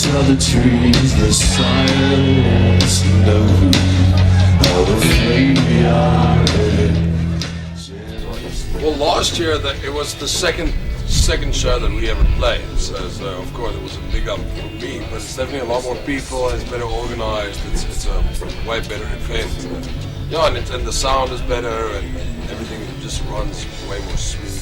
Of the trees, the silence, no all afraid we are. Well, last year it was the second show that we ever played, so of course it was a big up for me, but it's definitely a lot more people, it's better organized, it's a way better event. Yeah, and the sound is better and everything just runs way more smooth.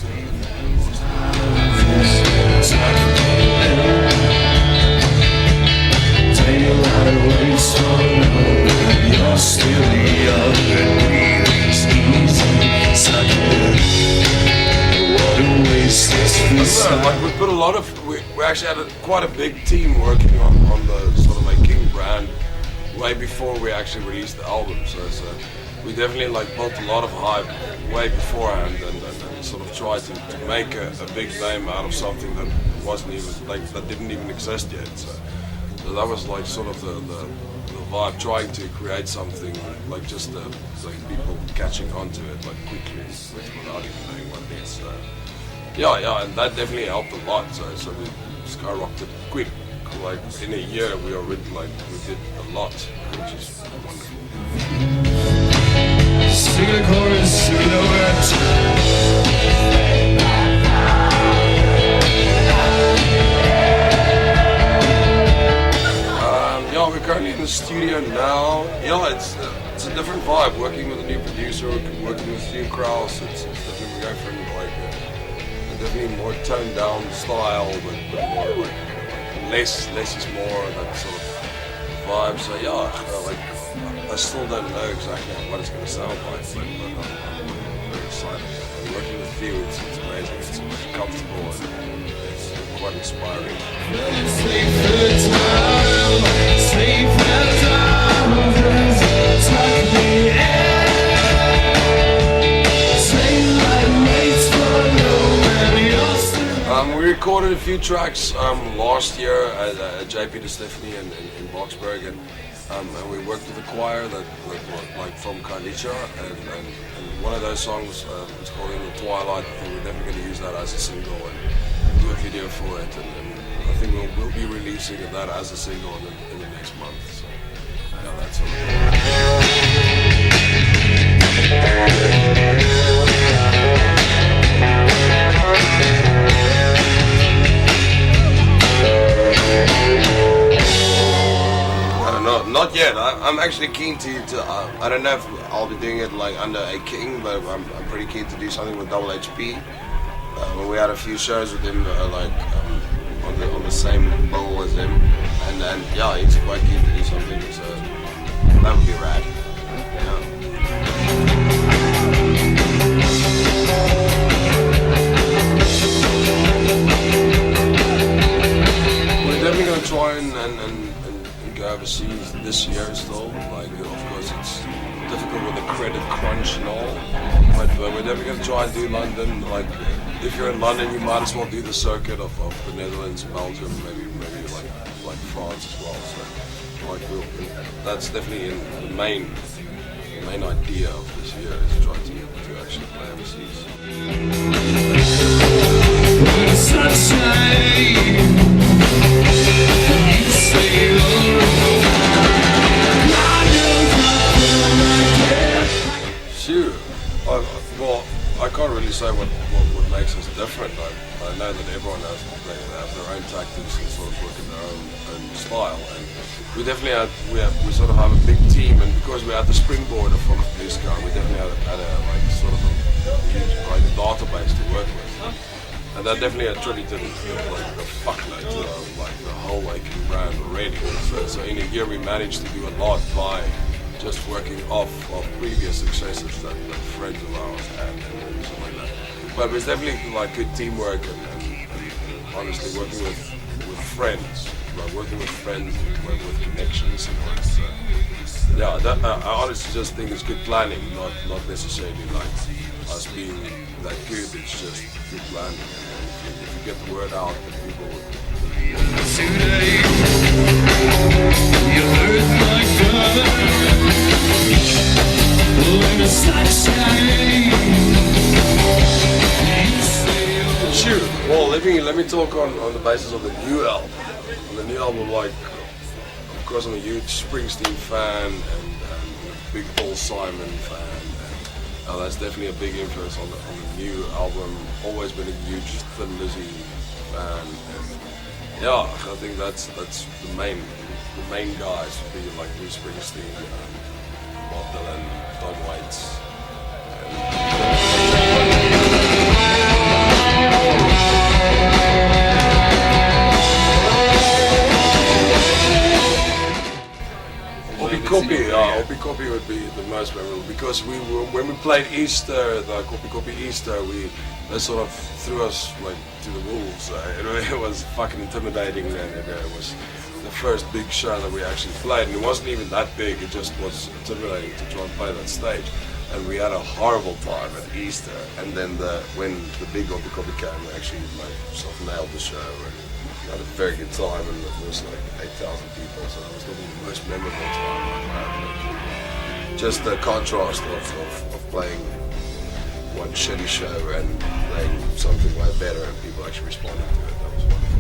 Like we put a lot of, we actually had quite a big team working on the sort of aKing brand way before we actually released the album. So we definitely like built a lot of hype way beforehand and sort of tried to make a big name out of something that wasn't even like that didn't even exist yet. So that was like sort of the vibe, trying to create something like just like people catching on to it like quickly without even knowing what it is. Yeah, and that definitely helped a lot. So we skyrocketed quick. Like in a year, we already we did a lot, which is wonderful. Sing a chorus, sing the words. Yeah, we're currently in the studio now. Yeah, it's a different vibe. Working with a new producer, working with new crowds. It's definitely going from like a definitely more toned down style, but more like less is more, that sort of vibe. So yeah, like I still don't know exactly what it's going to sound like, but I'm very excited. Working with you, it's amazing. It's comfortable and it's quite inspiring. We recorded a few tracks last year at JP de Stephanie in Boxburg, and we worked with a choir that like from Kalicha, and one of those songs is called In the Twilight. I think we're definitely going to use that as a single and do a video for it, and I think we'll be releasing that as a single in the next month. So yeah, that's all. Not yet. I'm actually keen to I don't know if I'll be doing it like under aKing, but I'm pretty keen to do something with Double HP. When we had a few shows with him, on the same bowl as him, and then yeah, he's quite keen to do something. So that would be rad. Yeah. We're definitely gonna try and go overseas this year still. Like, of course, it's difficult with the credit crunch and all, but we're definitely going to try and do London. Like, if you're in London, you might as well do the circuit of the Netherlands, Belgium, maybe like France as well. So, like, that's definitely the main idea of this year is to try to actually play overseas. Sure. Well, I can't really say what makes us different. I know that everyone has their own tactics and sort of work in their own style. And we definitely we sort of have a big team, and because we had the springboard from Blue Sky, we definitely had a like sort of a huge like database to work with. And that definitely attributed like a fuckload to like the whole aKing brand already. So in a year we managed to do a lot by just working off of previous successes that friends of ours had and something like that. But it's definitely like good teamwork and honestly working with friends, like working with friends with connections and all. So yeah, that, I honestly just think it's good planning, not necessarily like us being that good. It's just good planning. And if you get the word out, then people will. Today, you heard my father. When the sun's shining, you say, oh, Shoot. Well, let me talk on the basis of the new album. On the new album, like, of course, I'm a huge Springsteen fan and a big Paul Simon fan. And, that's definitely a big influence on the new album. Always been a huge Thin Lizzy fan. And, yeah, I think that's the main guys would be like Bruce Springsteen, Bob Dylan, Tom Waits. Oppie Copy would be the most memorable because when we played Easter, the Copy Easter, they sort of threw us like to the wolves. It was fucking intimidating, and it was the first big show that we actually played, and it wasn't even that big. It just was intimidating to try and play that stage, and we had a horrible time at Easter. And then when the big Oppie Copy came, we actually like sort of nailed the show. And had a very good time, and there was like 8,000 people, so that was probably the most memorable time I've had. Just the contrast of playing one shitty show and playing something way better and people actually responding to it, that was wonderful.